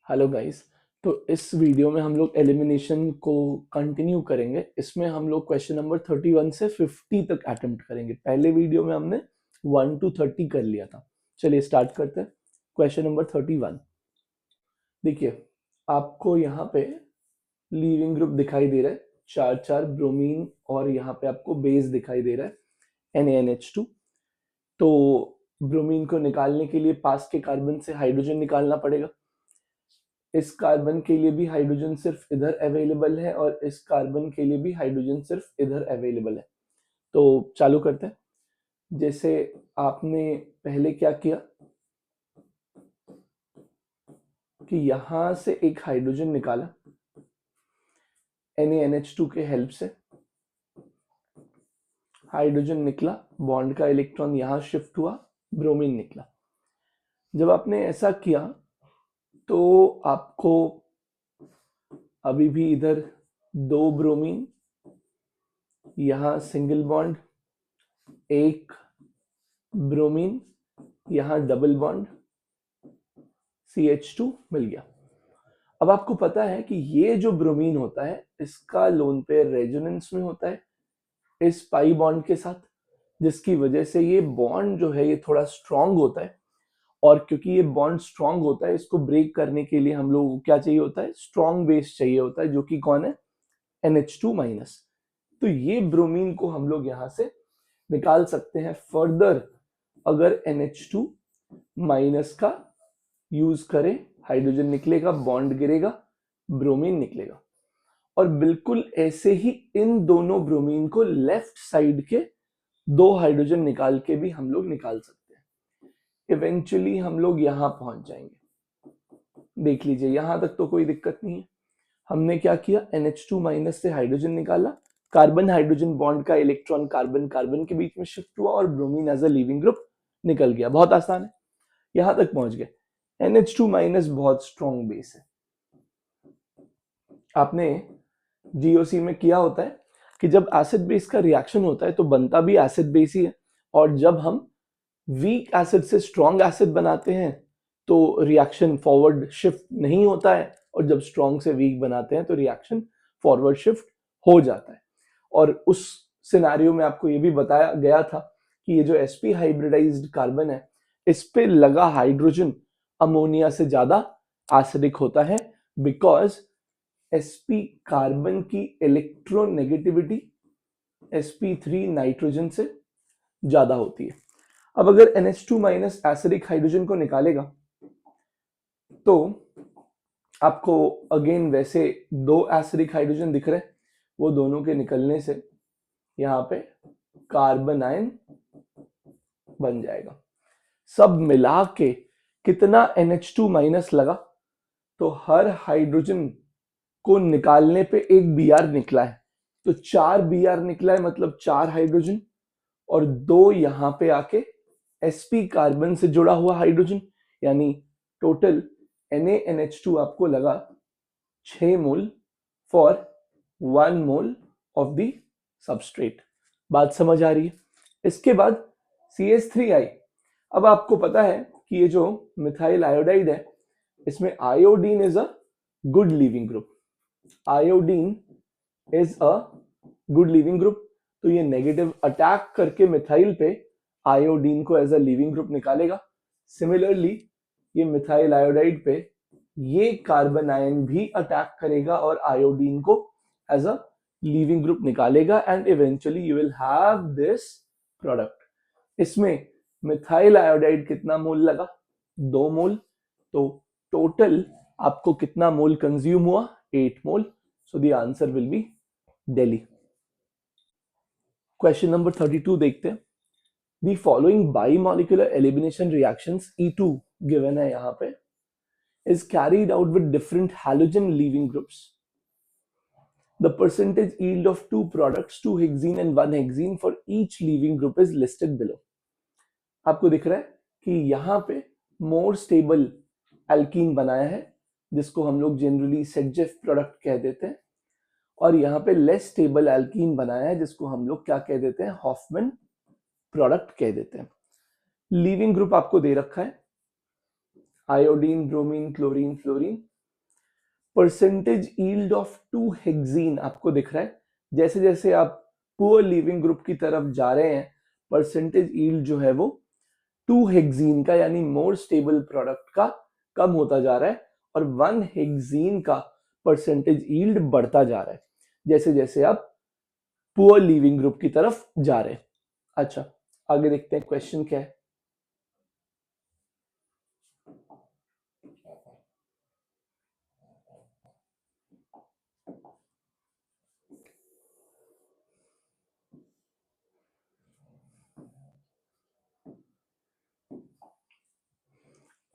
Hello guys. तो इस video में हम लोग एलिमिनेशन को कंटिन्यू करेंगे। इसमें हम लोग क्वेश्चन नंबर 31 से 50 तक अटेम्प्ट करेंगे। पहले वीडियो में हमने 1 to 30 कर लिया था। चलिए स्टार्ट करते हैं। Question number 31। देखिए, आपको यहाँ पे लीविंग ग्रुप दिखाई दे रहा है, चार चार ब्रोमीन, और यहाँ पे आपको बेस दिखाई दे रहा है NaNH2। तो ब्रोमीन को निकालने के लिए पास के कार्बन से हाइड्रोजन निकालना पड़ेगा। इस कार्बन के लिए भी हाइड्रोजन सिर्फ इधर अवेलेबल है और इस कार्बन के लिए भी हाइड्रोजन सिर्फ इधर अवेलेबल है। तो चालू करते हैं। जैसे आपने पहले क्या किया कि यहां से एक हाइड्रोजन निकाला NaNH2 के हेल्प से। हाइड्रोजन निकला, बॉन्ड का इलेक्ट्रॉन यहां शिफ्ट हुआ, ब्रोमीन निकला। जब आपने ऐसा किया तो आपको अभी भी इधर दो ब्रोमीन, यहां सिंगल बॉन्ड, एक ब्रोमीन, यहां डबल बॉन्ड CH2 मिल गया। अब आपको पता है कि ये जो ब्रोमीन होता है इसका लोन पेयर रेजोनेंस में होता है इस पाई बॉन्ड के साथ, जिसकी वजह से ये बॉन्ड जो है ये थोड़ा स्ट्रांग होता है। और क्योंकि ये बॉन्ड स्ट्रांग होता है, इसको ब्रेक करने के लिए हम लोगों को क्या चाहिए होता है, स्ट्रांग बेस चाहिए होता है, जो कि कौन है, NH2-। तो ये ब्रोमीन को हम लोग यहां से निकाल सकते हैं फर्दर अगर NH2- का यूज करें। हाइड्रोजन निकलेगा, बॉन्ड गिरेगा, ब्रोमीन निकलेगा। और बिल्कुल ऐसे ही इन दोनों ब्रोमीन को लेफ्ट साइड के दो हाइड्रोजन निकाल के भी हम लोग निकाल सकते हैं। इवेंचुअली हम लोग यहां पहुंच जाएंगे। देख लीजिए, यहां तक तो कोई दिक्कत नहीं है। हमने क्या किया, NH2- से हाइड्रोजन निकाला, कार्बन हाइड्रोजन बॉन्ड का इलेक्ट्रॉन कार्बन कार्बन के बीच में शिफ्ट हुआ और bromine as a leaving group निकल गया। बहुत आसान है, यहां तक पहुंच गए। NH2- बहुत स्ट्रॉन्ग बेस है। आपने जीओसी में किया होता है कि जब एसिड बेस का रिएक्शन होता है तो बनता भी एसिड बेस ही है, और जब हम वीक एसिड से स्ट्रॉन्ग एसिड बनाते हैं तो रिएक्शन फॉरवर्ड शिफ्ट नहीं होता है, और जब स्ट्रॉन्ग से वीक बनाते हैं तो रिएक्शन फॉरवर्ड शिफ्ट हो जाता है। और उस सिनेरियो में आपको ये भी बताया गया था कि ये जो sp हाइब्रिडाइज्ड कार्बन है, इस पे लगा हाइड्रोजन अमोनिया से ज्यादा एसिडिक होता है, बिकॉज sp कार्बन की इलेक्ट्रोनेगेटिविटी sp3 नाइट्रोजन से ज्यादा होती है। अब अगर NH2- एसिडिक हाइड्रोजन को निकालेगा तो आपको अगेन वैसे दो एसिडिक हाइड्रोजन दिख रहे हैं, वो दोनों के निकलने से यहाँ पे कार्बन आयन बन जाएगा। सब मिला के कितना NH2- लगा, तो हर हाइड्रोजन को निकालने पे एक Br निकला है, तो 4 Br निकला है, मतलब 4 हाइड्रोजन, और दो यहाँ पे आके sp कार्बन से जुड़ा हुआ हाइड्रोजन, यानी टोटल NaNH2 आपको लगा 6 mole for 1 mole of the substrate. बात समझ आ रही है? इसके बाद CH3I। अब आपको पता है कि ये जो मिथाइल आयोडाइड है, इसमें iodine is a good leaving group. Iodine is a good leaving group, तो ये नेगेटिव अटैक करके मिथाइल पे आयोडीन को एज अ लीविंग ग्रुप निकालेगा। सिमिलरली ये मिथाइल आयोडाइड पे ये कार्बन आयन भी अटैक करेगा और आयोडीन को एज अ लीविंग ग्रुप निकालेगा, and eventually you will have this product. इसमें मिथाइल आयोडाइड कितना मोल लगा, 2 मोल, तो टोटल आपको कितना मोल कंज्यूम हुआ, 8 mole. So the answer will be Delhi. Question number 32 देखते हैं। The following bimolecular elimination reactions E2 given है यहाँ पे is carried out with different halogen leaving groups. The percentage yield of two products, 2 hexene and 1 hexene for each leaving group is listed below. आपको दिख रहा है कि यहाँ पे मोर स्टेबल एल्कीन बनाया है, जिसको हम लोग जनरली सेटजेफ प्रोडक्ट कह देते हैं, और यहाँ पे लेस स्टेबल एल्कीन बनाया है, जिसको हम लोग क्या कह देते हैं, हॉफमैन प्रोडक्ट कह देते हैं। लीविंग ग्रुप आपको दे रखा है, iodine, bromine, chlorine, fluorine, percentage yield of 2 hexene आपको दिख रहा है। जैसे जैसे आप पुअर लीविंग ग्रुप की तरफ जा रहे हैं, परसेंटेज यील्ड जो है वो 2 हेक्सीन का यानी मोर स्टेबल प्रोडक्ट का कम होता जा रहा है और 1 हेक्सीन का परसेंटेज यील्ड बढ़ता जा रहा है जैसे जैसे आप पुअर लीविंग ग्रुप की तरफ जा रहे हैं। अच्छा, आगे देखते हैं क्वेश्चन क्या है।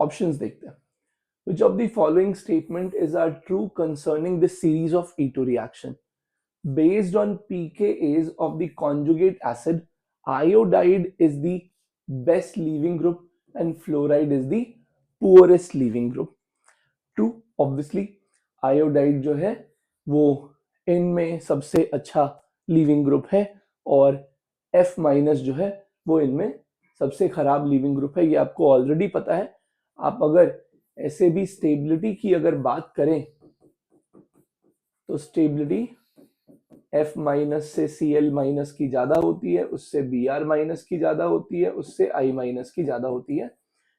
ऑप्शंस देखते हैं। Which of the following statement is are true concerning this series of E2 reaction? Based on pKa's of the conjugate acid, iodide is the best leaving group and fluoride is the poorest leaving group. True, obviously iodide जो है वो इनमें सबसे अच्छा leaving group है और F minus जो है वो इनमें सबसे खराब लीविंग ग्रुप है। ये आपको ऑलरेडी पता है। आप अगर ऐसे भी स्टेबिलिटी की अगर बात करें तो स्टेबिलिटी F माइनस से Cl माइनस की ज्यादा होती है, उससे Br माइनस की ज्यादा होती है, उससे I माइनस की ज्यादा होती है।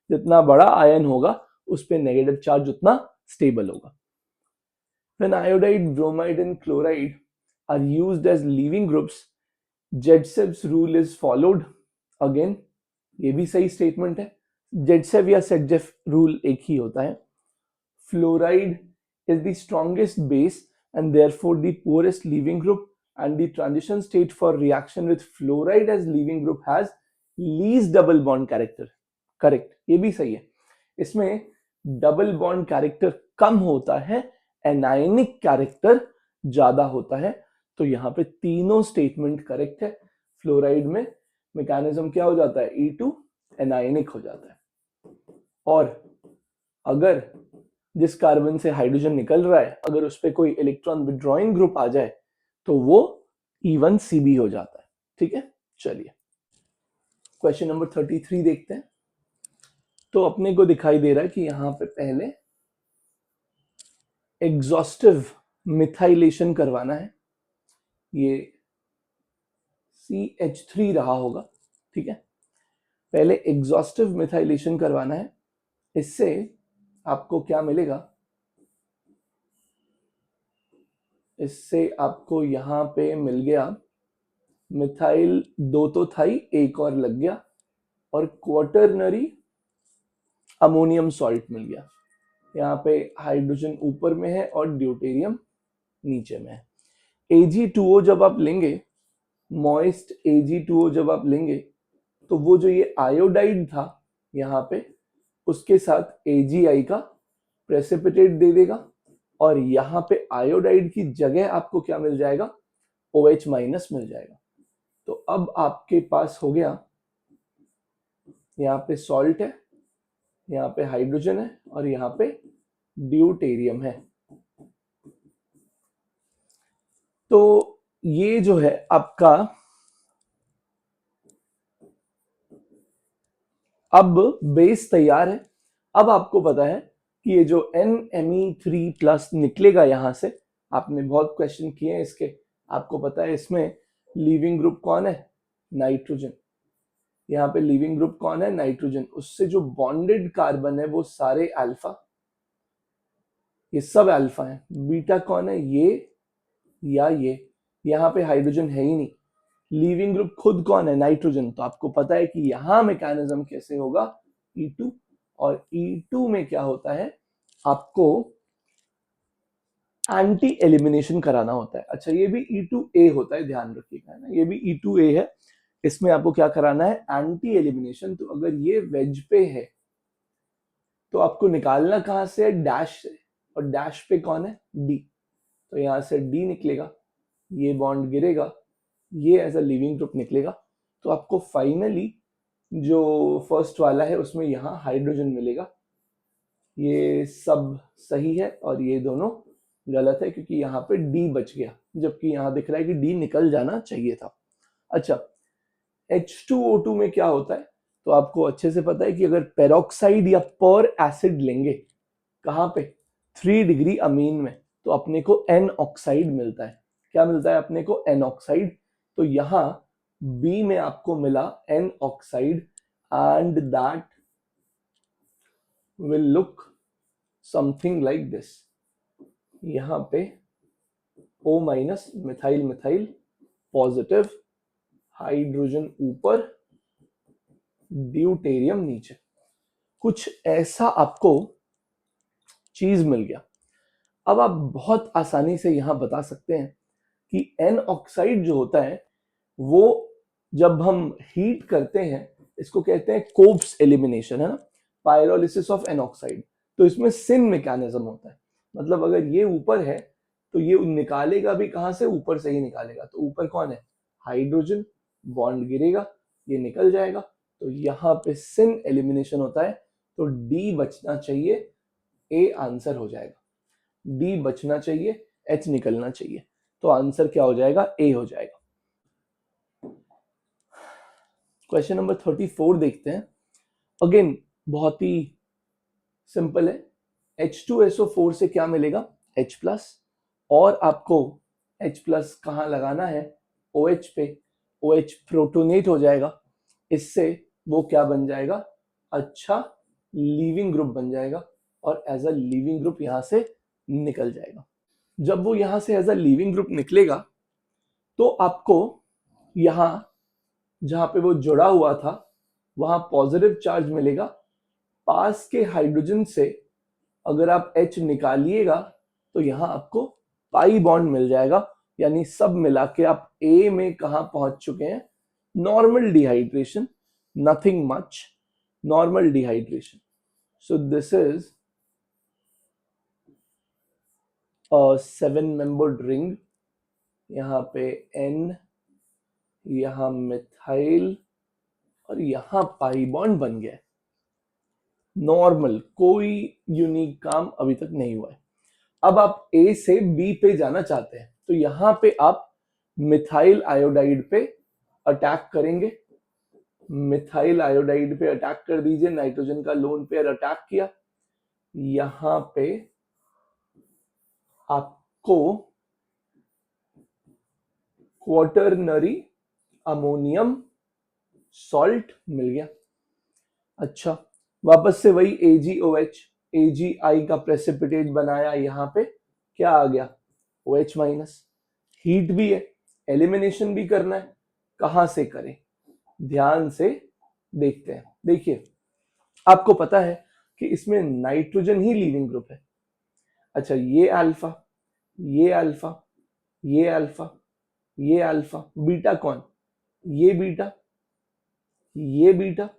जितना बड़ा आयन होगा उस पे नेगेटिव चार्ज उतना स्टेबल होगा। When iodide, bromide and chloride are used as leaving groups, Jedsev's rule is followed. Again, ये भी सही स्टेटमेंट है। जेडसेव या सेडजेफ रूल एक ही होता है। Fluoride is the strongest base and therefore the poorest leaving group, and the transition state for reaction with fluoride as leaving group has least double bond character. Correct, ये भी सही है। इसमें डबल बॉन्ड कैरेक्टर कम होता है, anionic character ज्यादा होता है। तो यहाँ पे तीनों स्टेटमेंट करेक्ट है। फ्लोराइड में मैकेनिज्म क्या हो जाता है, E2 एनायनिक हो जाता है। और अगर जिस कार्बन से हाइड्रोजन निकल रहा है अगर उस पर कोई इलेक्ट्रॉन विड्रॉइंग ग्रुप आ जाए तो वो E1Cb हो जाता है। ठीक है, चलिए क्वेश्चन नंबर 33 देखते हैं। तो अपने को दिखाई दे रहा है कि यहाँ पे पहले एग्जॉस्टिव मिथाइलेशन करवाना है। ये CH3 रहा होगा। ठीक है, पहले एग्जॉस्टिव मिथाइलेशन करवाना है। इससे आपको क्या मिलेगा, इससे आपको यहाँ पे मिल गया मिथाइल, दो तो था ही, एक और लग गया और क्वाटरनरी अमोनियम सॉल्ट मिल गया। यहाँ पे हाइड्रोजन ऊपर में है और ड्यूटेरियम नीचे में है। Ag2O जब आप लेंगे, मॉइस्ट Ag2O जब आप लेंगे तो वो जो ये आयोडाइड था यहाँ पे उसके साथ AgI का प्रेसिपिटेट दे देगा और यहाँ पे आयोडाइड की जगह आपको क्या मिल जाएगा, OH माइनस मिल जाएगा। तो अब आपके पास हो गया, यहाँ पे सॉल्ट है, यहाँ पे हाइड्रोजन है और यहाँ पे ड्यूटेरियम है। तो ये जो है आपका अब बेस तैयार है। अब आपको पता है कि ये जो NMe3 प्लस निकलेगा यहां से, आपने बहुत क्वेश्चन किए हैं इसके, आपको पता है इसमें लीविंग ग्रुप कौन है, नाइट्रोजन। यहाँ पे लीविंग ग्रुप कौन है, नाइट्रोजन। उससे जो बॉन्डेड कार्बन है वो सारे अल्फा, ये सब अल्फा है। बीटा कौन है, ये या ये। यहाँ पे हाइड्रोजन है ही नहीं। लीविंग ग्रुप खुद कौन है, नाइट्रोजन। तो आपको पता है कि यहां मैकेनिज्म कैसे होगा, E2। और E2 में क्या होता है, आपको एंटी एलिमिनेशन कराना होता है। अच्छा, ये भी E2A होता है, ध्यान रखिएगा ना, ये भी E2A है। इसमें आपको क्या कराना है, एंटी एलिमिनेशन। तो अगर ये वेज पे है तो आपको निकालना कहां से है, डैश से। और डैश पे कौन है, D। तो यहां से D निकलेगा, ये बॉन्ड गिरेगा, ये एज अ लिविंग ग्रुप निकलेगा। तो आपको फाइनली जो फर्स्ट वाला है उसमें यहाँ हाइड्रोजन मिलेगा। ये सब सही है और ये दोनों गलत है क्योंकि यहाँ पे डी बच गया, जबकि यहाँ दिख रहा है कि डी निकल जाना चाहिए था। अच्छा, H2O2 में क्या होता है, तो आपको अच्छे से पता है कि अगर पेरोक्साइड या पर एसिड लेंगे, कहाँ पे, 3 डिग्री अमीन में, तो अपने को एन ऑक्साइड मिलता है। क्या मिलता है अपने को? N oxide. तो यहां बी में आपको मिला N oxide and that will look something like this. यहां पे O minus methyl methyl positive, hydrogen ऊपर, ड्यूटेरियम नीचे, कुछ ऐसा आपको चीज मिल गया। अब आप बहुत आसानी से यहां बता सकते हैं कि एन ऑक्साइड जो होता है वो जब हम हीट करते हैं, इसको कहते हैं कोब्स एलिमिनेशन, है ना, पायरोलिसिस ऑफ एन ऑक्साइड। तो इसमें सिन मैकेनिज्म होता है, मतलब अगर ये ऊपर है तो ये निकालेगा भी कहां से? ऊपर से ही निकालेगा। तो ऊपर कौन है? हाइड्रोजन, बॉन्ड गिरेगा, ये निकल जाएगा। तो यहाँ पे सिन एलिमिनेशन होता है, तो डी बचना चाहिए, ए आंसर हो जाएगा। डी बचना चाहिए, एच निकलना चाहिए, तो आंसर क्या हो जाएगा? ए हो जाएगा। क्वेश्चन नंबर 34 देखते हैं। अगेन बहुत ही सिंपल है। H2SO4 से क्या मिलेगा? H+, और आपको H+ कहाँ लगाना है? OH पे। OH प्रोटोनेट हो जाएगा, इससे वो क्या बन जाएगा? अच्छा लीविंग ग्रुप बन जाएगा, और एज अ लीविंग ग्रुप यहां से निकल जाएगा। जब वो यहां से एज अ लीविंग ग्रुप निकलेगा तो आपको यहां जहां पे वो जुड़ा हुआ था वहां पॉजिटिव चार्ज मिलेगा। पास के हाइड्रोजन से अगर आप H निकालिएगा तो यहां आपको पाई बॉन्ड मिल जाएगा, यानी सब मिला के आप A में कहां पहुंच चुके हैं? Normal dehydration, nothing much, normal dehydration. So this is a 7 membered ring. यहाँ पे N, यहाँ मिथाइल, और यहाँ पाई बॉन्ड बन गया। नॉर्मल, कोई यूनिक काम अभी तक नहीं हुआ है। अब आप A से B पे जाना चाहते हैं, तो यहां पे आप मिथाइल आयोडाइड पे अटैक करेंगे। मिथाइल आयोडाइड पे अटैक कर दीजिए, नाइट्रोजन का लोन पेयर अटैक किया। यहां पे आपको क्वाटरनरी अमोनियम सॉल्ट मिल गया। अच्छा, वापस से वही AgOH, AgI का प्रेसिपिटेट बनाया, यहां पे क्या आ गया? OH minus. हीट भी है, एलिमिनेशन भी करना है, कहां से करें? ध्यान से देखते हैं। देखिए, आपको पता है कि इसमें नाइट्रोजन ही लीविंग ग्रुप है। अच्छा, ये अल्फा, ये अल्फा, ये अल्फा, ये अल्फा, बीटा कौन? ये बीटा, ये बीटा,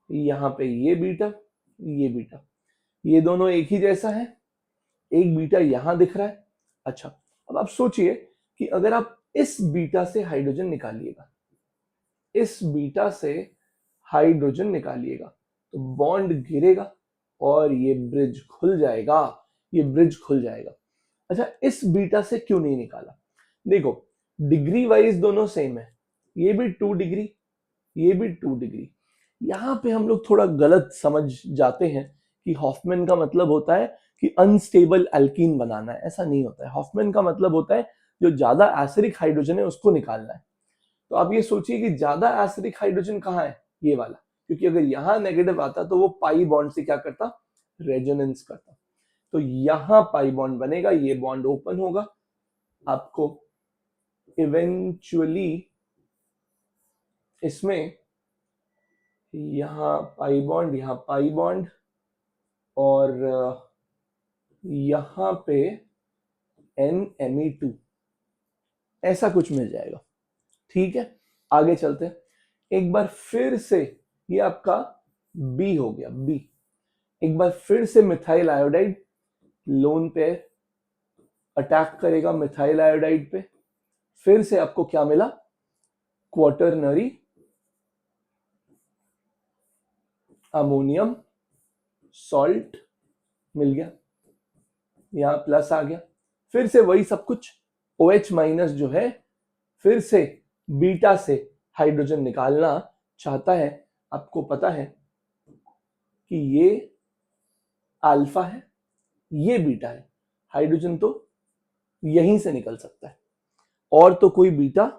यहां पे ये बीटा, ये बीटा, ये दोनों एक ही जैसा है, एक बीटा यहां दिख रहा है। अच्छा, अब आप सोचिए कि अगर आप इस बीटा से हाइड्रोजन निकालिएगा, इस बीटा से हाइड्रोजन निकालिएगा, तो बॉन्ड गिरेगा और ये ब्रिज खुल जाएगा, ये ब्रिज खुल जाएगा। अच्छा, इस बीटा से क्यों नहीं निकाला? देखो, डिग्री वाइज दोनों सेम है, ये भी 2 डिग्री, ये भी 2 डिग्री। यहां पे हम लोग थोड़ा गलत समझ जाते हैं कि हॉफमैन का मतलब होता है कि अनस्टेबल एल्कीन बनाना है। ऐसा नहीं होता है। हॉफमैन का मतलब होता है जो ज्यादा एसिडिक हाइड्रोजन है उसको निकालना है। तो आप ये सोचिए कि ज्यादा एसिडिक हाइड्रोजन कहाँ है? ये वाला, क्योंकि अगर यहां नेगेटिव आता तो वो पाई बॉन्ड से क्या करता? रेजोनेंस करता। तो यहां पाई बॉन्ड बनेगा, ये बॉन्ड ओपन होगा, आपको इवेंचुअली इसमें यहां पाई बॉन्ड, यहां पाई बॉन्ड, और यहां पे NMe2 ऐसा कुछ मिल जाएगा। ठीक है, आगे चलते हैं। एक बार फिर से ये आपका B हो गया, B। एक बार फिर से methyl iodide lone pair attack करेगा मिथाइल आयोडाइड पे। फिर से आपको क्या मिला? क्वाटरनरी अमोनियम सॉल्ट मिल गया, यहां प्लस आ गया। फिर से वही सब कुछ, OH माइनस जो है फिर से बीटा से हाइड्रोजन निकालना चाहता है। आपको पता है कि ये अल्फा है, ये बीटा है, हाइड्रोजन तो यहीं से निकल सकता है, और तो कोई बीटा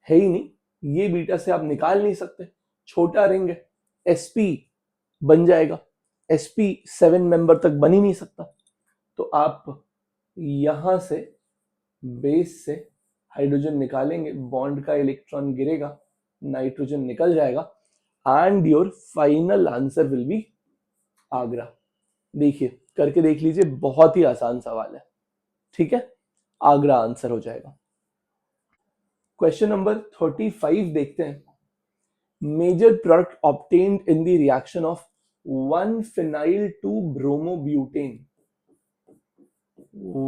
है ही नहीं, ये बीटा से आप निकाल नहीं सकते, छोटा रिंग है, sp बन जाएगा, sp 7 मेंबर तक बन ही नहीं सकता। तो आप यहां से बेस से हाइड्रोजन निकालेंगे, बॉन्ड का इलेक्ट्रॉन गिरेगा, नाइट्रोजन निकल जाएगा, and your final answer will B Agra. देखिए करके देख लीजिए, बहुत ही आसान सवाल है, ठीक है, आगरा आंसर हो जाएगा। क्वेश्चन नंबर 35 देखते हैं। Major product obtained in the reaction of 1 phenyl 2 bromobutane.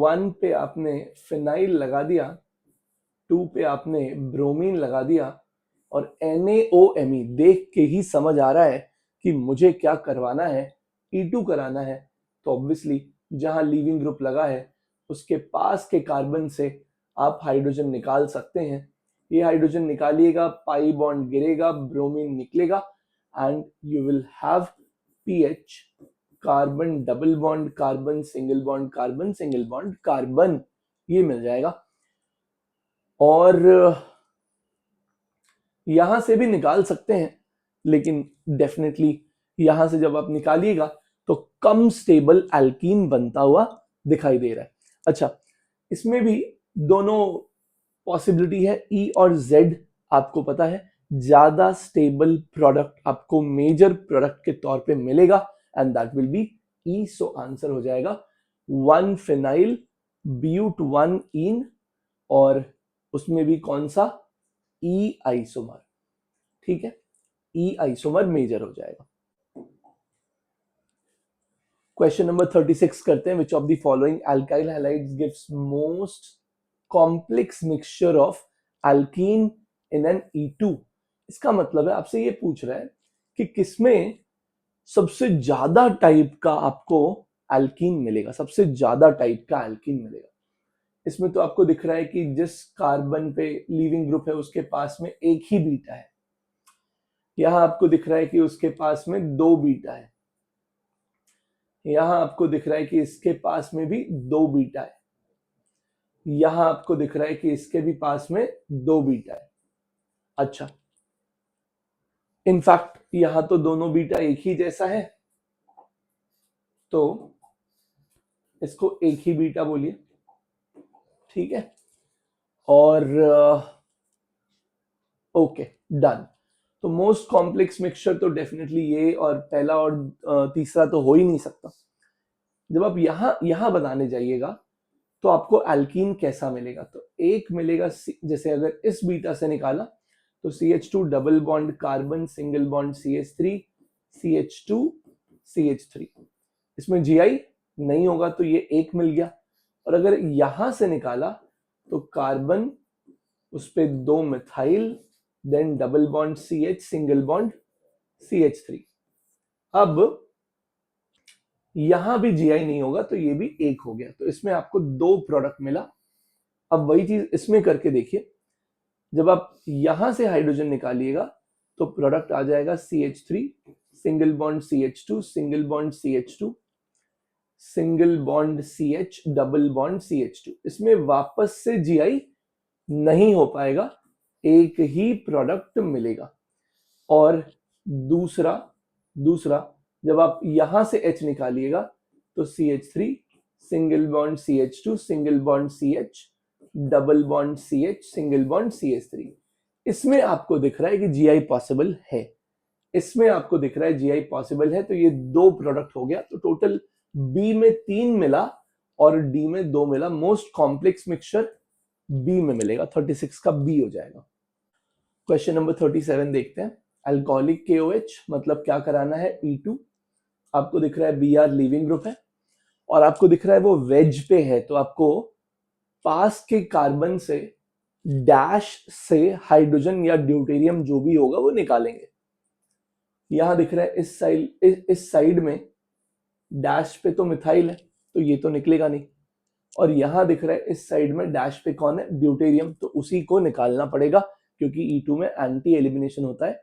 1 पे आपने फिनाइल लगा दिया, 2 पे आपने ब्रोमीन लगा दिया, और NaOMe देख के ही समझ आ रहा है कि मुझे क्या करवाना है, E2 कराना है। तो ऑब्वियसली जहां लीविंग ग्रुप लगा है उसके पास के कार्बन से आप हाइड्रोजन निकाल सकते हैं। ये हाइड्रोजन निकालिएगा, पाई बॉन्ड गिरेगा, ब्रोमीन निकलेगा, and you will have PH, carbon double bond carbon, single bond carbon, single bond carbon, ये मिल जाएगा। और यहां से भी निकाल सकते हैं, लेकिन डेफिनेटली यहां से जब आप निकालिएगा तो कम स्टेबल एल्कीन बनता हुआ दिखाई दे रहा है। अच्छा, इसमें भी दोनों पॉसिबिलिटी है, ई और जेड आपको पता है, ज्यादा स्टेबल प्रोडक्ट आपको मेजर प्रोडक्ट के तौर पे मिलेगा, and that will be E. So answer हो जाएगा 1 phenyl ब्यूट 1 इन, और उसमें भी कौन सा, ई आइसोमर, ठीक है, ई आइसोमर मेजर हो जाएगा। क्वेश्चन नंबर 36 करते हैं। Which of the following alkyl halides gives most complex mixture of alkyne in an E2। इसका मतलब है आपसे ये पूछ रहा है कि किसमें सबसे ज्यादा टाइप का आपको अल्कीन मिलेगा, सबसे ज्यादा टाइप का अल्कीन मिलेगा। इसमें तो आपको दिख रहा है कि जिस कार्बन पे लीविंग ग्रुप है उसके पास में एक ही बीटा है, यहां आपको दिख रहा है कि उसके पास में 2 बीटा है, यहां आपको दिख रहा है कि इसके पास में भी 2 बीटा है, यहां आपको दिख रहा है कि इसके भी पास में 2 बीटा है। अच्छा, इनफैक्ट यहां तो दोनों बीटा एक ही जैसा है, तो इसको एक ही बीटा बोलिए, ठीक है, और ओके डन। तो मोस्ट कॉम्प्लेक्स मिक्सचर तो डेफिनेटली ये और पहला और तीसरा तो हो ही नहीं सकता। जब आप यहां बनाने जाइएगा तो आपको एल्कीन कैसा मिलेगा, तो एक मिलेगा, जैसे अगर इस बीटा से निकाला तो CH2 double bond carbon, single bond CH3, CH2 CH3, इसमें Gi नहीं होगा तो ये एक मिल गया। और अगर यहां से निकाला तो कार्बन, उस पे 2 methyl, then double bond CH, single bond CH3। अब यहां भी Gi नहीं होगा तो ये भी एक हो गया, तो इसमें आपको 2 प्रोडक्ट मिला। अब वही चीज इसमें करके देखिए, जब आप यहां से हाइड्रोजन निकालिएगा तो प्रोडक्ट आ जाएगा CH3, single bond CH2, single bond CH2, single bond CH, double bond CH2। इसमें वापस से Gi नहीं हो पाएगा, एक ही प्रोडक्ट मिलेगा। और दूसरा दूसरा जब आप यहां से H निकालिएगा तो CH3, single bond CH2, single bond CH, double bond CH, single bond CH3। इसमें आपको दिख रहा है कि Gi पॉसिबल है, इसमें आपको दिख रहा है Gi पॉसिबल है, तो ये 2 प्रोडक्ट हो गया। तो टोटल B में 3 मिला और D में 2 मिला। मोस्ट कॉम्प्लेक्स मिक्सचर B में मिलेगा, 36 का B हो जाएगा। क्वेश्चन नंबर 37 देखते हैं। अल्कोहलिक KOH मतलब क्या कराना है, E2। आपको दिख रहा है Br लीविंग ग्रुप है और आपको दिख रहा है वो वेज पे है, तो आपको पास के कार्बन से डैश से हाइड्रोजन या ड्यूटेरियम जो भी होगा वो निकालेंगे। यहां दिख रहा है इस साइड में डैश पे तो मिथाइल है तो ये तो निकलेगा नहीं, और यहां दिख रहा है इस साइड में डैश पे कौन है, ड्यूटेरियम, तो उसी को निकालना पड़ेगा क्योंकि E2 में एंटी एलिमिनेशन होता है।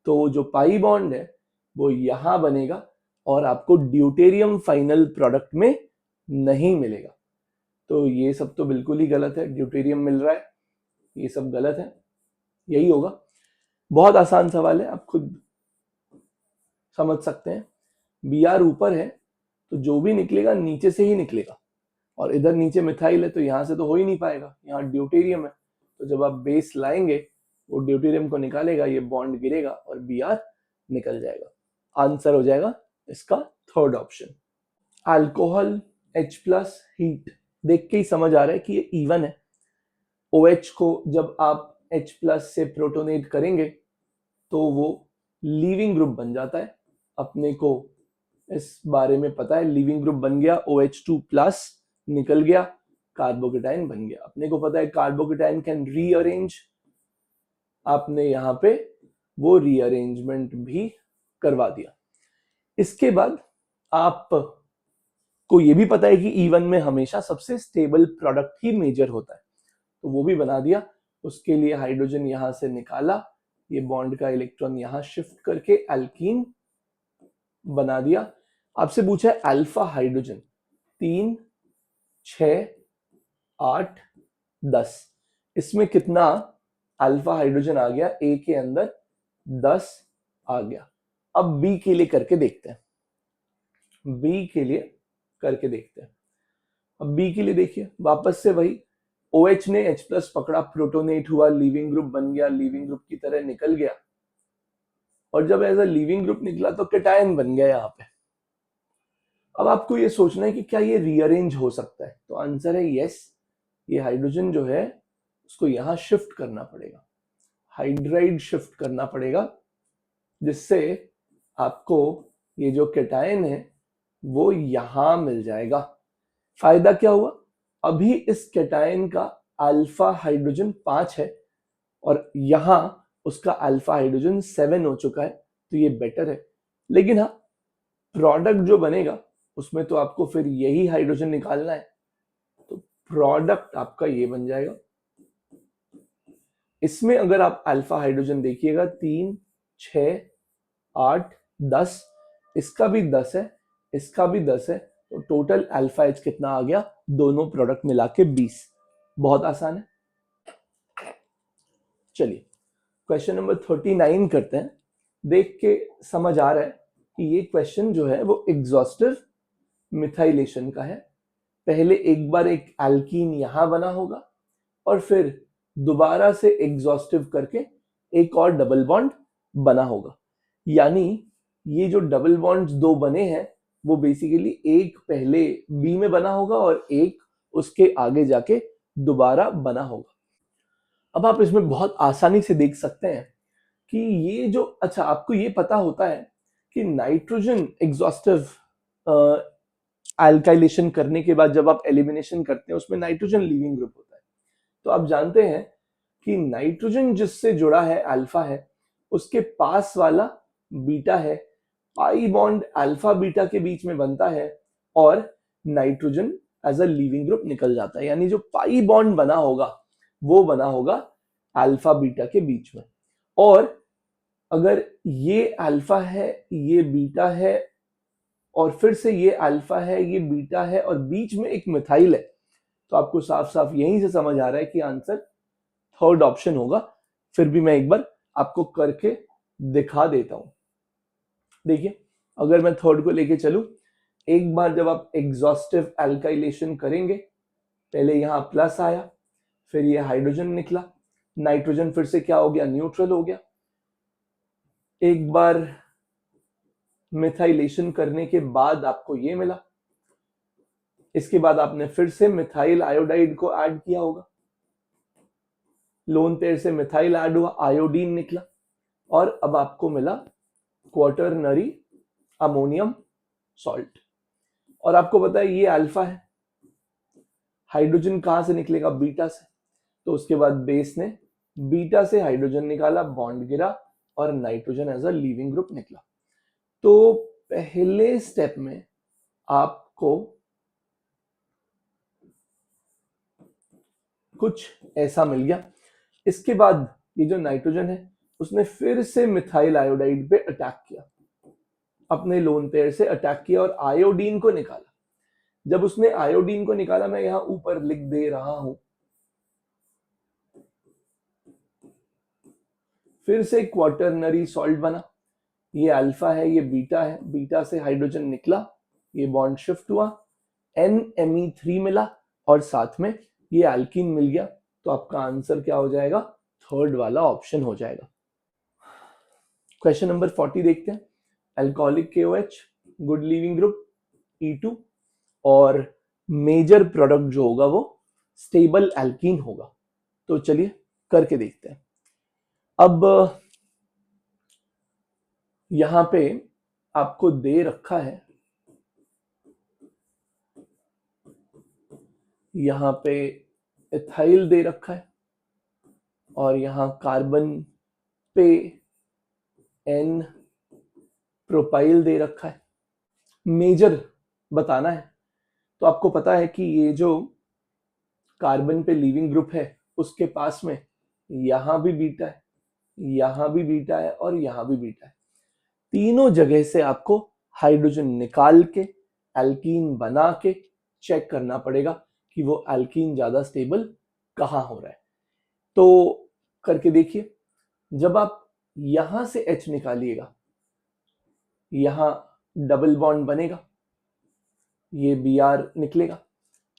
तो जो पाई बॉन्ड है वो यहां बनेगा और आपको ड्यूटेरियम फाइनल प्रोडक्ट में नहीं मिलेगा। तो ये सब तो बिल्कुल ही गलत है, ड्यूटेरियम मिल रहा है, ये सब गलत है, यही होगा। बहुत आसान सवाल है, आप खुद समझ सकते हैं। Br ऊपर है तो जो भी निकलेगा नीचे से ही निकलेगा, और इधर नीचे मिथाइल है तो यहाँ से तो हो ही नहीं पाएगा, यहाँ ड्यूटेरियम है। तो जब आप बेस लाएंगे वो ड्यूटेरियम को निकालेगा, ये बॉन्ड गिरेगा और Br निकल जाएगा। आंसर हो जाएगा इसका third option. Alcohol H+ heat, देख के ही समझ आ रहा है कि ये इवन है। OH को जब आप H+ से प्रोटोनेट करेंगे तो वो लीविंग ग्रुप बन जाता है। अपने को इस बारे में पता है, लीविंग ग्रुप बन गया, OH2+ निकल गया, कार्बोकेटाइन बन गया। अपने को पता है कार्बोकेटाइन कैन रीअरेंज, आपने यहाँ पे वो रीअरेंजमेंट भी करवा दिया। इसके बाद आप को ये भी पता है कि E1 में हमेशा सबसे स्टेबल प्रोडक्ट ही मेजर होता है, तो वो भी बना दिया। उसके लिए हाइड्रोजन यहाँ से निकाला, ये बॉन्ड का इलेक्ट्रॉन यहाँ शिफ्ट करके एल्कीन बना दिया। आपसे पूछा है अल्फा हाइड्रोजन, 3, 6, 8, 10, इसमें कितना अल्फा हाइड्रोजन आ गया? ए के अंदर 10 आ गया। अब बी के लिए करके देखते हैं, बी के लिए करके देखते हैं। अब बी के लिए देखिए, वापस से वही, OH ने H+ पकड़ा, प्रोटोनेट हुआ, लीविंग ग्रुप बन गया, लीविंग ग्रुप की तरह निकल गया, और जब एज अ लीविंग ग्रुप निकला तो कैटायन बन गया यहाँ पे। अब आपको ये सोचना है कि क्या ये रीअरेंज हो सकता है, तो आंसर है यस। ये हाइड्रोजन जो है उसको यहाँ शिफ्ट करना पड़ेगा, हाइड्राइड शिफ्ट करना पड़ेगा, जिससे आपको ये जो कैटायन है वो यहां मिल जाएगा। फायदा क्या हुआ? अभी इस कैटायन का अल्फा हाइड्रोजन 5 है और यहां उसका अल्फा हाइड्रोजन 7 हो चुका है, तो ये बेटर है। लेकिन हाँ, प्रोडक्ट जो बनेगा उसमें तो आपको फिर यही हाइड्रोजन निकालना है, तो प्रोडक्ट आपका ये बन जाएगा। इसमें अगर आप अल्फा हाइड्रोजन देखिएगा, 3, 6, 8, 10, इसका भी 10 है, इसका भी 10 है, तो टोटल अल्फा एच कितना आ गया? दोनों प्रोडक्ट मिला के 20। बहुत आसान है। चलिए क्वेश्चन नंबर 39 करते हैं। देख के समझ आ रहा है कि ये क्वेश्चन जो है वो एग्जॉस्टिव मिथाइलेशन का है। पहले एक बार एक एल्कीन यहां बना होगा और फिर दोबारा से एग्जॉस्टिव करके एक और डबल बॉन्ड बना होगा। यानी ये जो डबल बॉन्ड्स दो बने हैं वो बेसिकली एक पहले बी में बना होगा और एक उसके आगे जाके दोबारा बना होगा। अब आप इसमें बहुत आसानी से देख सकते हैं कि ये जो, अच्छा आपको ये पता होता है कि नाइट्रोजन एग्जॉस्टिव अल्काइलेशन करने के बाद जब आप एलिमिनेशन करते हैं उसमें नाइट्रोजन लीविंग ग्रुप होता है। तो आप जानते हैं कि नाइट्रोजन जिससे जुड़ा है अल्फा है, उसके पास वाला बीटा है, पाई बॉन्ड अल्फा बीटा के बीच में बनता है और nitrogen as a leaving group निकल जाता है। यानी जो पाई बॉन्ड बना होगा वो बना होगा अल्फा बीटा के बीच में। और अगर ये अल्फा है, ये बीटा है, और फिर से ये अल्फा है, ये बीटा है, और बीच में एक मिथाइल है, तो आपको साफ साफ यहीं से समझ आ रहा है कि आंसर थर्ड ऑप्शन होगा। फिर भी मैं एक बार आपको करके दिखा देता हूं। देखिए, अगर मैं थर्ड को लेके चलूं, एक बार जब आप एग्जॉस्टिव अल्काइलेशन करेंगे, पहले यहां प्लस आया, फिर ये हाइड्रोजन निकला, नाइट्रोजन फिर से क्या हो गया? न्यूट्रल हो गया। एक बार मिथाइलेशन करने के बाद आपको ये मिला, इसके बाद आपने फिर से मिथाइल आयोडाइड को ऐड किया होगा, लोन पेयर से मिथाइल ऐड हुआ, आयोडीन निकला, और अब आपको मिला क्वाटरनरी अमोनियम सॉल्ट। और आपको पता है ये अल्फा है, हाइड्रोजन कहां से निकलेगा? बीटा से। तो उसके बाद बेस ने बीटा से हाइड्रोजन निकाला, बॉन्ड गिरा और nitrogen as a leaving group निकला। तो पहले स्टेप में आपको कुछ ऐसा मिल गया। इसके बाद ये जो नाइट्रोजन है उसने फिर से मिथाइल आयोडाइड पे अटैक किया, अपने लोन पेयर से अटैक किया और आयोडीन को निकाला। जब उसने आयोडीन को निकाला, मैं यहां ऊपर लिख दे रहा हूं, फिर से क्वार्टरनरी सॉल्ट बना, ये अल्फा है, ये बीटा है, बीटा से हाइड्रोजन निकला, ये बॉन्ड शिफ्ट हुआ, NMe3 मिला और साथ में ये एल्कीन मिल गया। तो आपका आंसर क्या हो जाएगा? थर्ड वाला ऑप्शन हो जाएगा। क्वेश्चन नंबर 40 देखते हैं। Alcoholic KOH, good leaving group E2 और मेजर प्रोडक्ट जो होगा वो स्टेबल एल्कीन होगा। तो चलिए करके देखते हैं। अब यहां पे आपको दे रखा है, यहां पे एथाइल दे रखा है और यहां कार्बन पे N प्रोपाइल दे रखा है। मेजर बताना है तो आपको पता है कि ये जो कार्बन पे लीविंग ग्रुप है उसके पास में यहां भी बीटा है, यहां भी बीटा है और यहां भी बीटा है। तीनों जगह से आपको हाइड्रोजन निकाल के एल्कीन बना के चेक करना पड़ेगा कि वो एल्कीन ज्यादा स्टेबल कहाँ हो रहा है। तो करके देखिए, जब आप यहां से H निकालिएगा, यहां डबल बॉन्ड बनेगा, ये Br निकलेगा।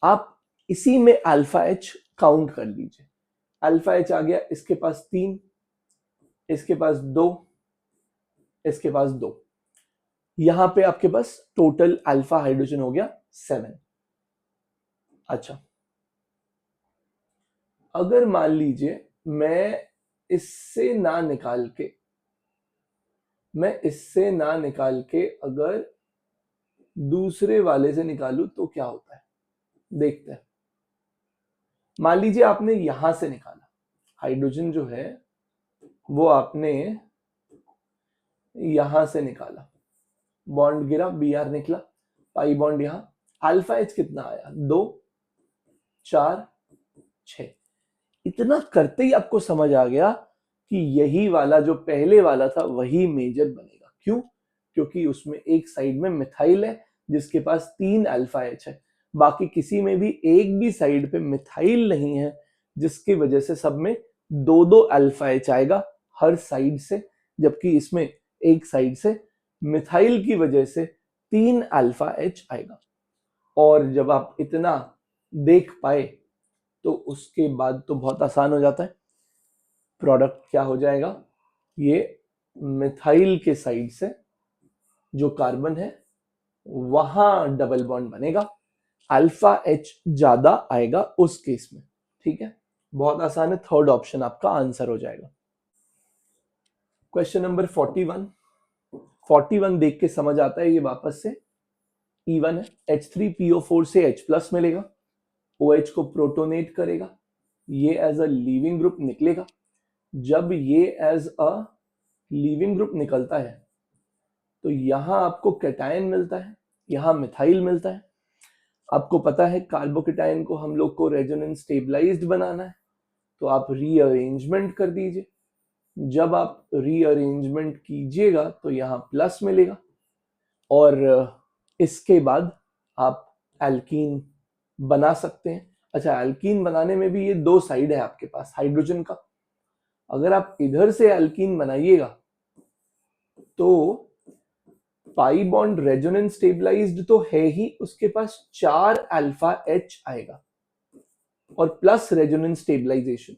आप इसी में अल्फा H काउंट कर लीजिए। अल्फा H आ गया, इसके पास 3, इसके पास 2, इसके पास 2, यहां पे आपके पास टोटल अल्फा हाइड्रोजन हो गया 7। अच्छा, अगर मान लीजिए मैं इससे ना निकाल के अगर दूसरे वाले से निकालूं तो क्या होता है, देखते हैं। मान लीजिए आपने यहां से निकाला हाइड्रोजन जो है वो आपने यहां से निकाला, बॉन्ड गिरा, Br निकला, पाई बॉन्ड यहां, अल्फा H कितना आया? 2, 4, 6। इतना करते ही आपको समझ आ गया कि यही वाला जो पहले वाला था वही मेजर बनेगा। क्यों? क्योंकि उसमें एक साइड में मिथाइल है जिसके पास 3 अल्फा H है, बाकी किसी में भी एक भी साइड पे मिथाइल नहीं है, जिसकी वजह से सब में 2-2 अल्फा H आएगा हर साइड से, जबकि इसमें एक साइड से मिथाइल की वजह से 3 अल्फा H आएगा। और जब आप इतना देख पाए तो उसके बाद तो बहुत आसान हो जाता है। प्रोडक्ट क्या हो जाएगा? ये मिथाइल के साइड से जो कार्बन है वहां डबल बॉन्ड बनेगा, अल्फा H ज्यादा आएगा उस केस में। ठीक है, बहुत आसान है, थर्ड ऑप्शन आपका आंसर हो जाएगा। क्वेश्चन नंबर 41 देख के समझ आता है ये वापस से E1 है, H3PO4 से H+ मिलेगा, OH को प्रोटोनेट करेगा, ये एज अ लीविंग ग्रुप निकलेगा। जब ये एज अ लीविंग ग्रुप निकलता है तो यहां आपको कैटायन मिलता है, यहां मिथाइल मिलता है। आपको पता है कार्बोकेटायन को हम लोग को रेजोनेंस स्टेबलाइज्ड बनाना है, तो आप रीअरेंजमेंट कर दीजिए। जब आप रीअरेंजमेंट कीजिएगा तो यहाँ प्लस मिलेगा और इसके बाद आप एल्कीन बना सकते हैं। अच्छा, एल्कीन बनाने में भी ये 2 साइड है आपके पास हाइड्रोजन का। अगर आप इधर से एल्कीन बनाइएगा तो पाई बॉन्ड रेजोनेंस स्टेबलाइज्ड तो है ही, उसके पास 4 अल्फा H आएगा और प्लस रेजोनेंस स्टेबलाइजेशन।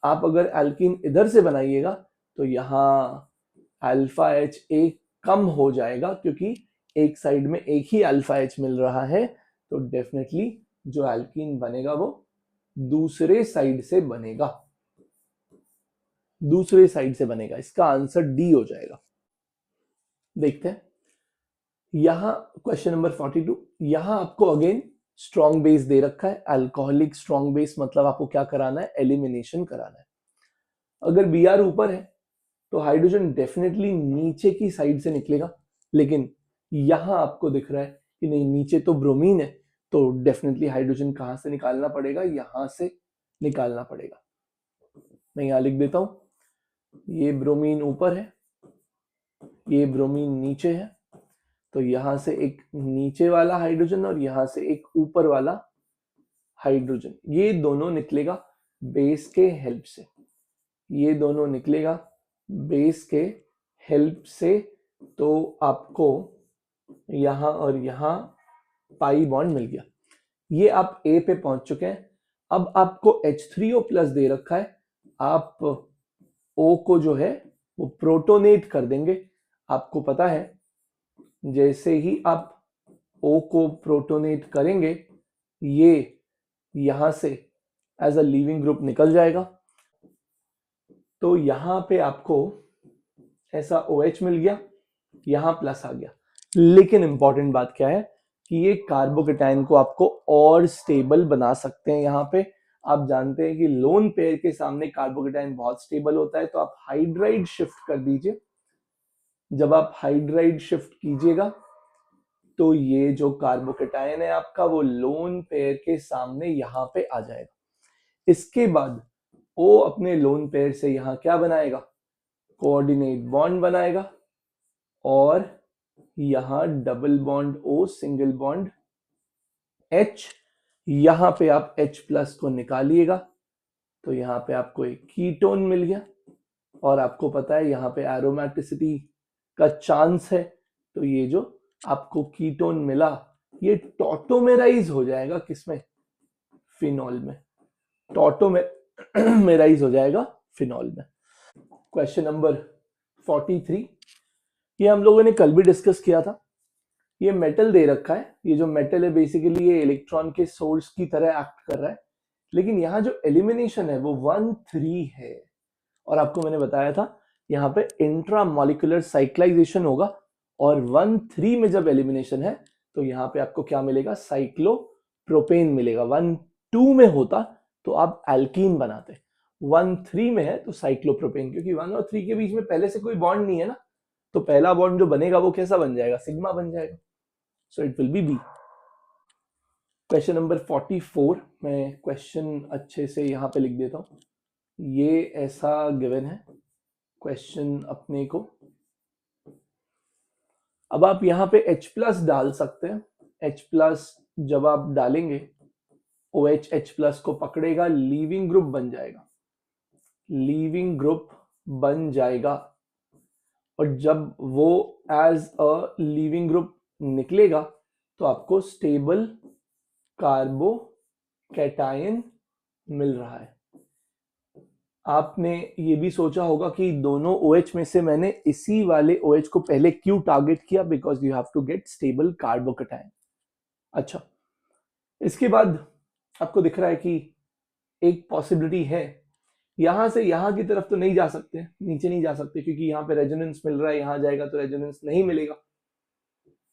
आप अगर एल्कीन इधर से बनाइएगा तो यहां अल्फा H एक कम हो जाएगा, क्योंकि एक साइड में एक ही अल्फा H मिल रहा है, तो डेफिनेटली जो एल्कीन बनेगा वो दूसरे साइड से बनेगा, दूसरे साइड से बनेगा। इसका आंसर डी हो जाएगा। देखते हैं यहां क्वेश्चन नंबर 42। यहां आपको अगेन स्ट्रॉन्ग बेस दे रखा है, अल्कोहलिक स्ट्रॉन्ग बेस, मतलब आपको क्या कराना है? एलिमिनेशन कराना है। अगर Br ऊपर है तो हाइड्रोजन डेफिनेटली नीचे की साइड से निकलेगा, लेकिन यहां आपको दिख रहा है कि नहीं, नीचे तो ब्रोमीन है, तो डेफिनेटली हाइड्रोजन कहां से निकालना पड़ेगा? यहां से निकालना पड़ेगा। मैं यहां लिख देता हूं, ये ब्रोमीन ऊपर है, ये ब्रोमीन नीचे है, तो यहां से एक नीचे वाला हाइड्रोजन और यहां से एक ऊपर वाला हाइड्रोजन, ये दोनों निकलेगा बेस के हेल्प से, ये दोनों निकलेगा बेस के हेल्प से। तो आपको यहां और यहां पाई बॉन्ड मिल गया। ये आप ए पे पहुंच चुके हैं। अब आपको H3O प्लस दे रखा है, आप O को जो है वो प्रोटोनेट कर देंगे। आपको पता है जैसे ही आप O को प्रोटोनेट करेंगे ये यहां से एज अ लीविंग ग्रुप निकल जाएगा। तो यहां पे आपको ऐसा OH मिल गया, यहां प्लस आ गया। लेकिन इंपॉर्टेंट बात क्या है कि ये कार्बोकेटाइन को आपको और स्टेबल बना सकते हैं। यहाँ पे आप जानते हैं कि लोन पेयर के सामने कार्बोकेटाइन बहुत स्टेबल होता है, तो आप हाइड्राइड शिफ्ट कर दीजिए। जब आप हाइड्राइड शिफ्ट कीजिएगा तो ये जो कार्बोकेटाइन है आपका वो लोन पेयर के सामने यहाँ पे आ जाएगा। इसके बाद ओ अपने लोन पेयर से यहाँ क्या बनाएगा, कोऑर्डिनेट बॉन्ड बनाएगा और यहां double bond O single bond H, यहां पे आप H प्लस को निकालिएगा तो यहां पे आपको एक कीटोन मिल गया। और आपको पता है यहाँ पे एरोमेटिसिटी का चांस है, तो ये जो आपको कीटोन मिला ये टॉटोमेराइज हो जाएगा किसमें, फिनॉल में। टॉटोमेराइज हो जाएगा फिनॉल में। क्वेश्चन नंबर 43, ये हम लोगों ने कल भी डिस्कस किया था। ये मेटल दे रखा है, ये जो मेटल है बेसिकली ये इलेक्ट्रॉन के सोर्स की तरह एक्ट कर रहा है, लेकिन यहाँ जो एलिमिनेशन है वो 1,3 है। और आपको मैंने बताया था यहाँ पे इंट्रामोलिकुलर साइक्लाइजेशन होगा और 1,3 में जब एलिमिनेशन है तो यहाँ पे आपको क्या मिलेगा, साइक्लोप्रोपेन मिलेगा। 1,2 में होता तो आप एल्कीन बनाते, 1,3 में है तो साइक्लोप्रोपेन, क्योंकि 1 और 3 के बीच में पहले से कोई बॉन्ड नहीं है ना, तो पहला बॉन्ड जो बनेगा वो कैसा बन जाएगा, सिग्मा बन जाएगा। So it will be B. Question number 44, मैं क्वेश्चन अच्छे से यहाँ पे लिख देता हूँ। ये ऐसा गिवन है क्वेश्चन अपने को। अब आप यहाँ पे H प्लस डाल सकते हैं। H प्लस जब आप डालेंगे OH H प्लस को पकड़ेगा, लीविंग ग्रुप बन जाएगा, लीविंग ग्रुप बन जाएगा। और जब वो एज अ लीविंग ग्रुप निकलेगा तो आपको स्टेबल कार्बोकैटायन मिल रहा है। आपने ये भी सोचा होगा कि दोनों OH में से मैंने इसी वाले OH को पहले क्यों टारगेट किया, because you have to get stable carbocation. अच्छा, इसके बाद आपको दिख रहा है कि एक पॉसिबिलिटी है, यहां से यहां की तरफ तो नहीं जा सकते, नीचे नहीं जा सकते क्योंकि यहाँ पे रेजोनेंस मिल रहा है, यहां जाएगा तो रेजोनेंस नहीं मिलेगा।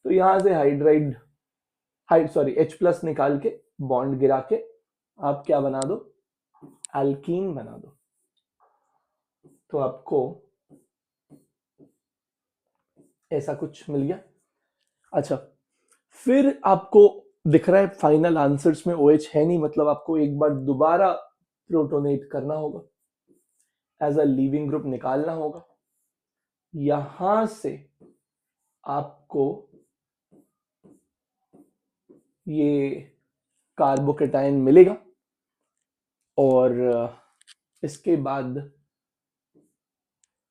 तो यहां से H प्लस निकाल के बॉन्ड गिरा के आप क्या बना दो, एल्कीन बना दो। तो आपको ऐसा कुछ मिल गया। अच्छा, फिर आपको दिख रहा है फाइनल आंसर्स में OH है नहीं, मतलब आपको एक बार दोबारा प्रोटोनेट करना होगा, एज अ लीविंग ग्रुप निकालना होगा। यहां से आपको ये कार्बोकैटायन मिलेगा और इसके बाद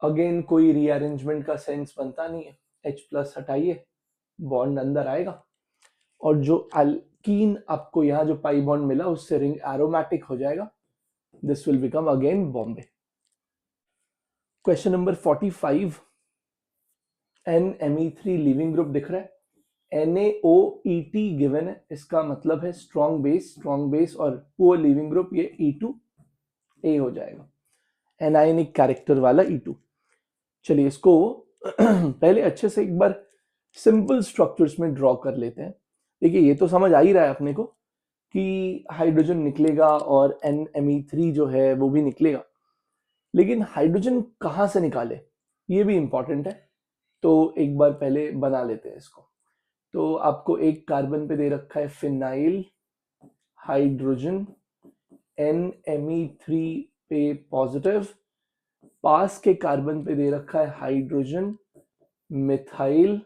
अगेन कोई रीअरेंजमेंट का सेंस बनता नहीं है। H प्लस हटाइए, बॉन्ड अंदर आएगा और जो एल्कीन आपको यहाँ जो पाई बॉन्ड मिला उससे रिंग एरोमेटिक हो जाएगा। This will become again Bombay. Question number 45, NMe3 leaving group दिख रहा है, NaOET गिवन है, इसका मतलब है स्ट्रॉन्ग बेस और पुअर लिविंग ग्रुप, ये E2A हो जाएगा, एनायनिक कैरेक्टर वाला E2। चलिए इसको पहले अच्छे से एक बार सिंपल स्ट्रक्चर्स में ड्रॉ कर लेते हैं। देखिए ये तो समझ आ ही रहा है अपने को कि हाइड्रोजन निकलेगा और NMe3 जो है वो भी निकलेगा, लेकिन हाइड्रोजन कहाँ से निकाले ये भी इंपॉर्टेंट है। तो एक बार पहले बना लेते हैं इसको। तो आपको एक कार्बन पे दे रखा है फिनाइल हाइड्रोजन, NMe3 पे पॉजिटिव, पास के कार्बन पे दे रखा है हाइड्रोजन मिथाइल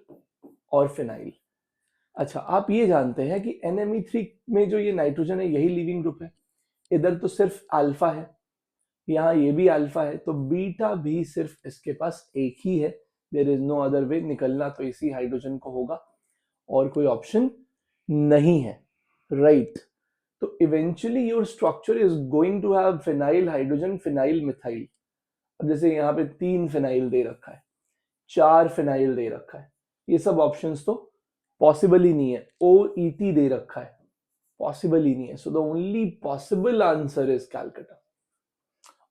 और फिनाइल। अच्छा, आप ये जानते हैं कि NMe3 में जो ये नाइट्रोजन है यही लीविंग ग्रुप है। इधर तो सिर्फ अल्फा है, यहाँ ये भी अल्फा है, तो बीटा भी सिर्फ इसके पास एक ही है। There is no other way, निकलना तो इसी हाइड्रोजन को होगा और कोई ऑप्शन नहीं है, राइट। तो eventually your structure is going to have phenyl hydrogen phenyl methyl. अब जैसे यहाँ पे 3 फिनाइल दे रखा है, 4 फिनाइल दे रखा है, ये सब ऑप्शंस तो पॉसिबल ही नहीं है। OET दे रखा है, पॉसिबल ही नहीं है। So the only possible answer is Calcutta,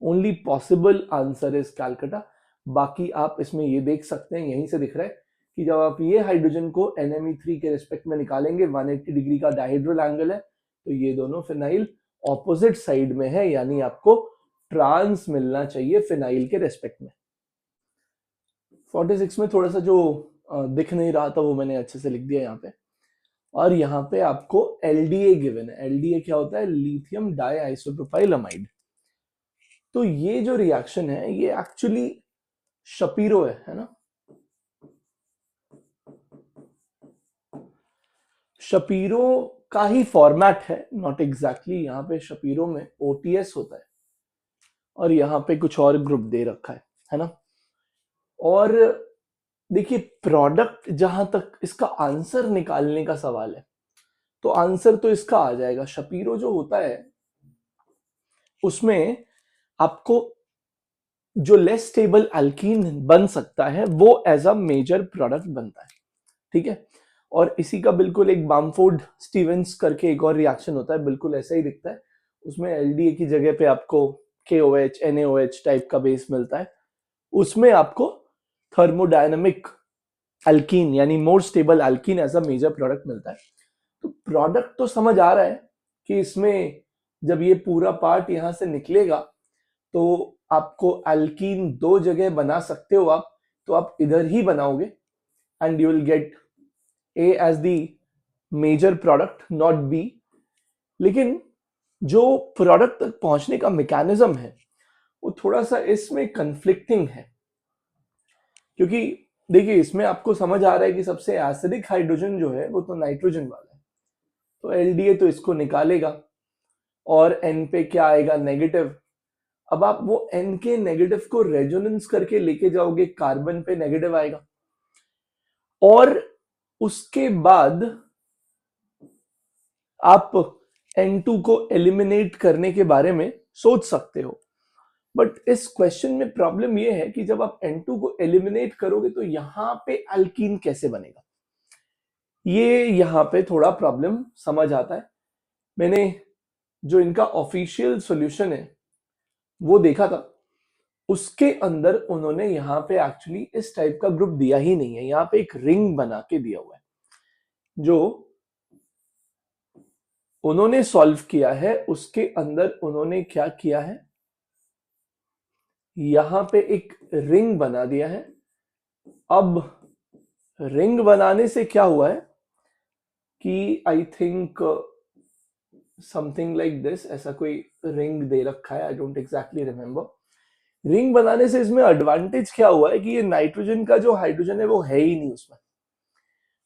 only possible answer is Calcutta. बाकी आप इसमें ये देख सकते हैं, यहीं से दिख रहा है कि जब आप ये हाइड्रोजन को NMe3 के रिस्पेक्ट में निकालेंगे, 180 डिग्री का डायहेड्रल एंगल है, तो ये दोनों फिनाइल ऑपोजिट साइड में है, यानी आपको ट्रांस मिलना चाहिए फिनाइल के रेस्पेक्ट में। 46 में थोड़ा सा जो दिख नहीं रहा था वो मैंने अच्छे से लिख दिया यहाँ पे। और यहाँ पे आपको LDA गिवन है। LDA क्या होता है? Lithium di isopropyl amide. तो ये जो रिएक्शन है ये एक्चुअली शपीरो है ना। शपीरो का ही फॉर्मेट है, नॉट एग्जैक्टली। यहाँ पे शपीरो में OTS होता है और यहाँ पे कुछ और ग्रुप दे रखा है ना। और देखिए, प्रोडक्ट जहां तक इसका आंसर निकालने का सवाल है, तो आंसर तो इसका आ जाएगा। शपीरो जो होता है उसमें आपको जो लेस स्टेबल अल्कीन बन सकता है वो एज अ मेजर प्रोडक्ट बनता है, ठीक है। और इसी का बिल्कुल एक बामफोर्ड स्टीवेंस करके एक और रिएक्शन होता है, बिल्कुल ऐसा ही दिखता है। उसमें LDA की जगह पे आपको KOH NaOH टाइप का बेस मिलता है। उसमें आपको थर्मोडायनामिक अल्कीन यानी more stable alkene as a major product मिलता है। तो प्रोडक्ट तो समझ आ रहा है कि इसमें जब ये पूरा पार्ट यहां से निकलेगा तो आपको अल्कीन 2 जगह बना सकते हो आप, तो आप इधर ही बनाओगे and you will get A as the major product, not B। लेकिन जो प्रोडक्ट तक पहुंचने का मैकेनिज्म है वो थोड़ा सा इसमें कंफ्लिक्टिंग है, क्योंकि देखिए इसमें आपको समझ आ रहा है कि सबसे एसिडिक हाइड्रोजन जो है वो तो नाइट्रोजन वाला है, तो LDA तो इसको निकालेगा और N पे क्या आएगा? नेगेटिव। अब आप वो N के नेगेटिव को रेजोनेंस करके लेके जाओगे, कार्बन पे नेगेटिव आएगा और उसके बाद आप N2 को एलिमिनेट करने के बारे में सोच सकते हो। बट इस क्वेश्चन में प्रॉब्लम यह है कि जब आप N2 को एलिमिनेट करोगे तो यहां पे अल्कीन कैसे बनेगा, ये यहां पे थोड़ा प्रॉब्लम समझ आता है। मैंने जो इनका ऑफिशियल सॉल्यूशन है वो देखा था, उसके अंदर उन्होंने यहाँ पे एक्चुअली इस टाइप का ग्रुप दिया ही नहीं है, यहाँ पे एक रिंग बना के दिया हुआ है। जो उन्होंने सॉल्व किया है उसके अंदर उन्होंने क्या किया है, यहाँ पे एक रिंग बना दिया है। अब रिंग बनाने से क्या हुआ है कि I think something like this, ऐसा कोई रिंग दे रखा है, I don't exactly remember. Ring बनाने से इसमें एडवांटेज क्या हुआ है कि ये नाइट्रोजन का जो हाइड्रोजन है वो है ही नहीं उसमें,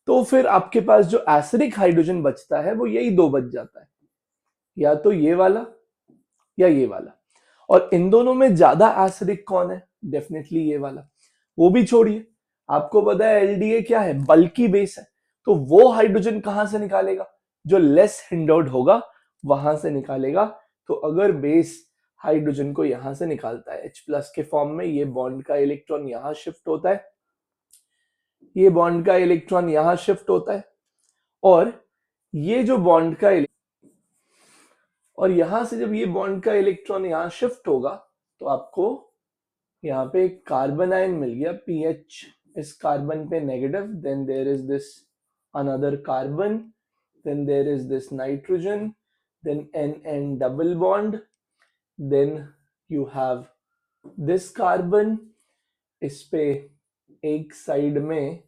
तो फिर आपके पास जो एसिडिक हाइड्रोजन बचता है वो यही 2 बच जाता है, या तो ये वाला या ये वाला। और इन दोनों में ज्यादा एसिडिक कौन है? डेफिनेटली ये वाला। वो भी छोड़िए, आपको पता है LDA क्या है? बल्की बेस है, तो वो हाइड्रोजन कहां से निकालेगा? जो लेस हिंडर्ड होगा वहां से निकालेगा। तो अगर बेस हाइड्रोजन को यहां से निकालता है H+ के फॉर्म में, ये बॉन्ड का इलेक्ट्रॉन यहां शिफ्ट होता है, ये बॉन्ड का इलेक्ट्रॉन यहां शिफ्ट होता है, और ये जो बॉन्ड का और यहां से जब ये बॉन्ड का इलेक्ट्रॉन यहां शिफ्ट होगा तो आपको यहाँ पे एक कार्बन आयन मिल गया PH, इस कार्बन पे negative, then there is this another carbon, then there is this nitrogen, then N double bond, then you have this carbon, इस पे एक साइड में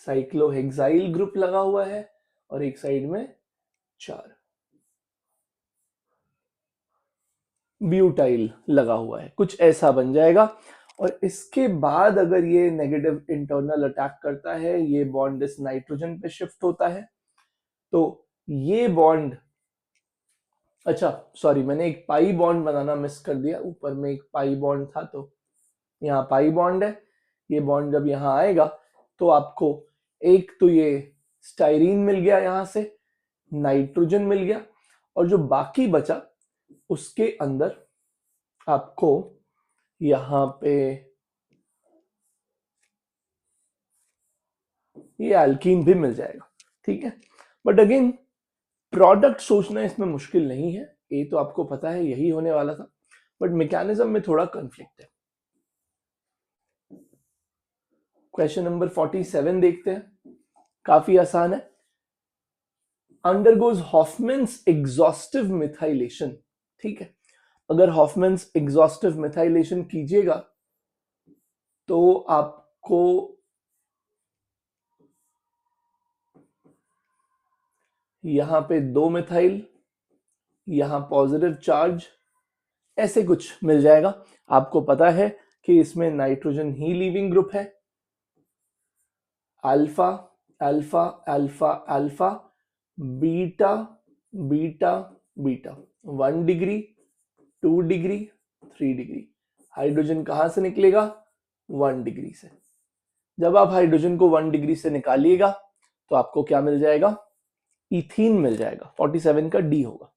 साइक्लोहेक्साइल ग्रुप लगा हुआ है और एक साइड में 4 ब्यूटाइल लगा हुआ है, कुछ ऐसा बन जाएगा। और इसके बाद अगर ये नेगेटिव इंटरनल अटैक करता है, ये बॉन्ड इस नाइट्रोजन पे शिफ्ट होता है, तो ये बॉन्ड, अच्छा सॉरी, मैंने एक पाई बॉन्ड बनाना मिस कर दिया, ऊपर में एक पाई बॉन्ड था, तो यहाँ पाई बॉन्ड है। ये बॉन्ड जब यहाँ आएगा तो आपको एक तो ये स्टाइरीन मिल गया, यहाँ से नाइट्रोजन मिल गया, और जो बाकी बचा उसके अंदर आपको यहाँ पे ये एल्कीन भी मिल जाएगा, ठीक है। बट अगेन प्रोडक्ट सोचना इसमें मुश्किल नहीं है, ये तो आपको पता है यही होने वाला था, बट मैकेनिज्म में थोड़ा कॉन्फ्लिक्ट है। क्वेश्चन नंबर 47 देखते हैं, काफी आसान है। अंडरगोज हॉफमैन्स एग्जॉस्टिव मिथाइलेशन, ठीक है। अगर हॉफमैन्स एग्जॉस्टिव मिथाइलेशन कीजिएगा तो आपको यहां पे 2 मिथाइल, यहां पॉजिटिव चार्ज, ऐसे कुछ मिल जाएगा। आपको पता है कि इसमें नाइट्रोजन ही लीविंग ग्रुप है, alpha alpha alpha alpha beta beta beta, 1 degree 2 degree 3 degree. Hydrogen कहां से निकलेगा? 1 डिग्री से। जब आप हाइड्रोजन को 1 डिग्री से निकालिएगा तो आपको क्या मिल जाएगा? इथीन मिल जाएगा। 47 का डी होगा।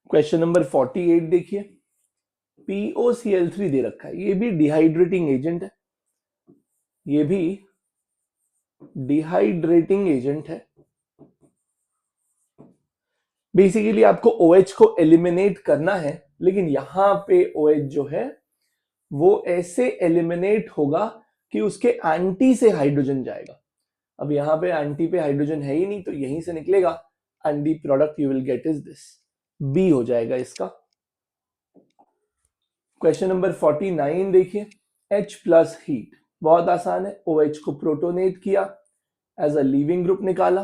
क्वेश्चन नंबर 48 देखिए, POCl3 दे रखा है, ये भी डिहाइड्रेटिंग एजेंट है, ये भी डिहाइड्रेटिंग एजेंट है। बेसिकली आपको OH को एलिमिनेट करना है, लेकिन यहां पे OH जो है वो ऐसे एलिमिनेट होगा कि उसके एंटी से हाइड्रोजन जाएगा। अब यहां पे एंटी पे हाइड्रोजन है ही नहीं, तो यहीं से निकलेगा, and the product you will get is this, B हो जाएगा इसका। क्वेश्चन नंबर 49 देखिए, H प्लस हीट, बहुत आसान है। OH को प्रोटोनेट किया, एज अ लीविंग ग्रुप निकाला,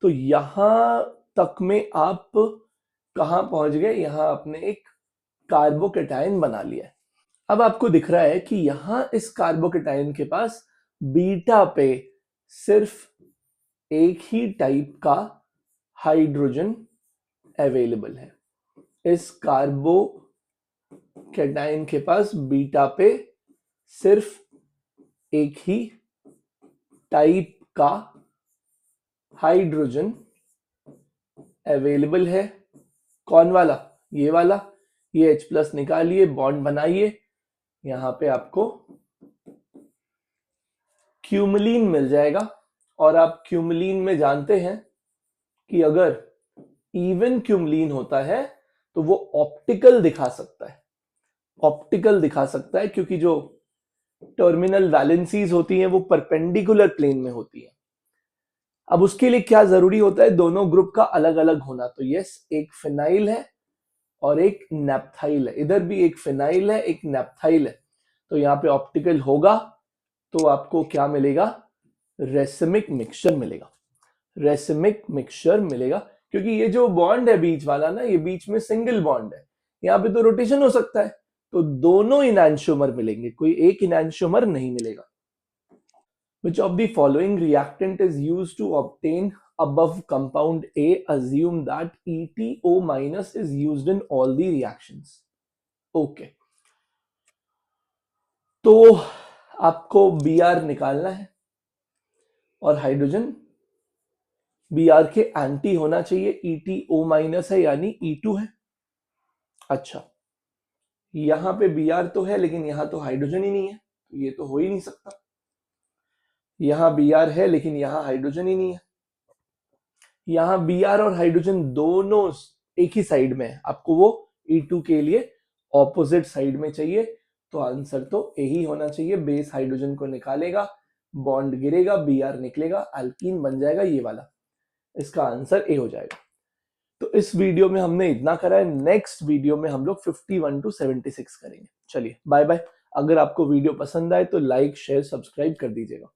तो यहां तक में आप कहां पहुंच गए? यहां आपने एक कार्बोकेटाइन बना लिया है। अब आपको दिख रहा है कि यहां इस कार्बोकेटाइन के पास बीटा पे सिर्फ एक ही टाइप का हाइड्रोजन अवेलेबल है। इस कार्बोकेटाइन के पास बीटा पे सिर्फ एक ही टाइप का हाइड्रोजन अवेलेबल है। कौन वाला? ये वाला। ये H प्लस निकालिए, बॉन्ड बनाइए, यहां पे आपको क्यूमलीन मिल जाएगा। और आप क्यूमलीन में जानते हैं कि अगर इवन क्यूमलीन होता है तो वो ऑप्टिकल दिखा सकता है, ऑप्टिकल दिखा सकता है, क्योंकि जो टर्मिनल वैलेंसीज होती हैं वो परपेंडिकुलर प्लेन में होती है। अब उसके लिए क्या जरूरी होता है? दोनों ग्रुप का अलग अलग होना। तो यस, एक फिनाइल है और एक नैप्थाइल है, इधर भी एक फिनाइल है, एक नैप्थाइल है, तो यहाँ पे ऑप्टिकल होगा, तो आपको क्या मिलेगा? रेसिमिक मिक्सचर मिलेगा, रेसिमिक मिक्सचर मिलेगा। क्योंकि ये जो बॉन्ड है बीच वाला ना, ये बीच में सिंगल बॉन्ड है, यहाँ पे तो रोटेशन हो सकता है, तो दोनों इनैंशियोमर मिलेंगे, कोई एक इनैंशियोमर नहीं मिलेगा। Which of the following reactant is used to obtain above compound A? Assume that EtO minus is used in all the reactions. Okay. तो आपको Br निकालना है और हाइड्रोजन Br के एंटी होना चाहिए, EtO माइनस है यानी E2 है। अच्छा, यहां पे Br तो है लेकिन यहां तो हाइड्रोजन ही नहीं है, तो ये तो हो ही नहीं सकता। यहां Br है लेकिन यहां हाइड्रोजन ही नहीं है। यहां Br और हाइड्रोजन दोनों एक ही साइड में है, आपको वो E2 के लिए ऑपोजिट साइड में चाहिए, तो आंसर तो यही होना चाहिए। बेस हाइड्रोजन को निकालेगा, बॉन्ड गिरेगा, Br निकलेगा, अल्कीन बन जाएगा ये वाला, इसका आंसर ए हो जाएगा। तो इस वीडियो में हमने इतना करा है, नेक्स्ट वीडियो में हम लोग 51 to 76 करेंगे। चलिए बाय बाय। अगर आपको वीडियो पसंद आए तो लाइक शेयर सब्सक्राइब कर दीजिएगा।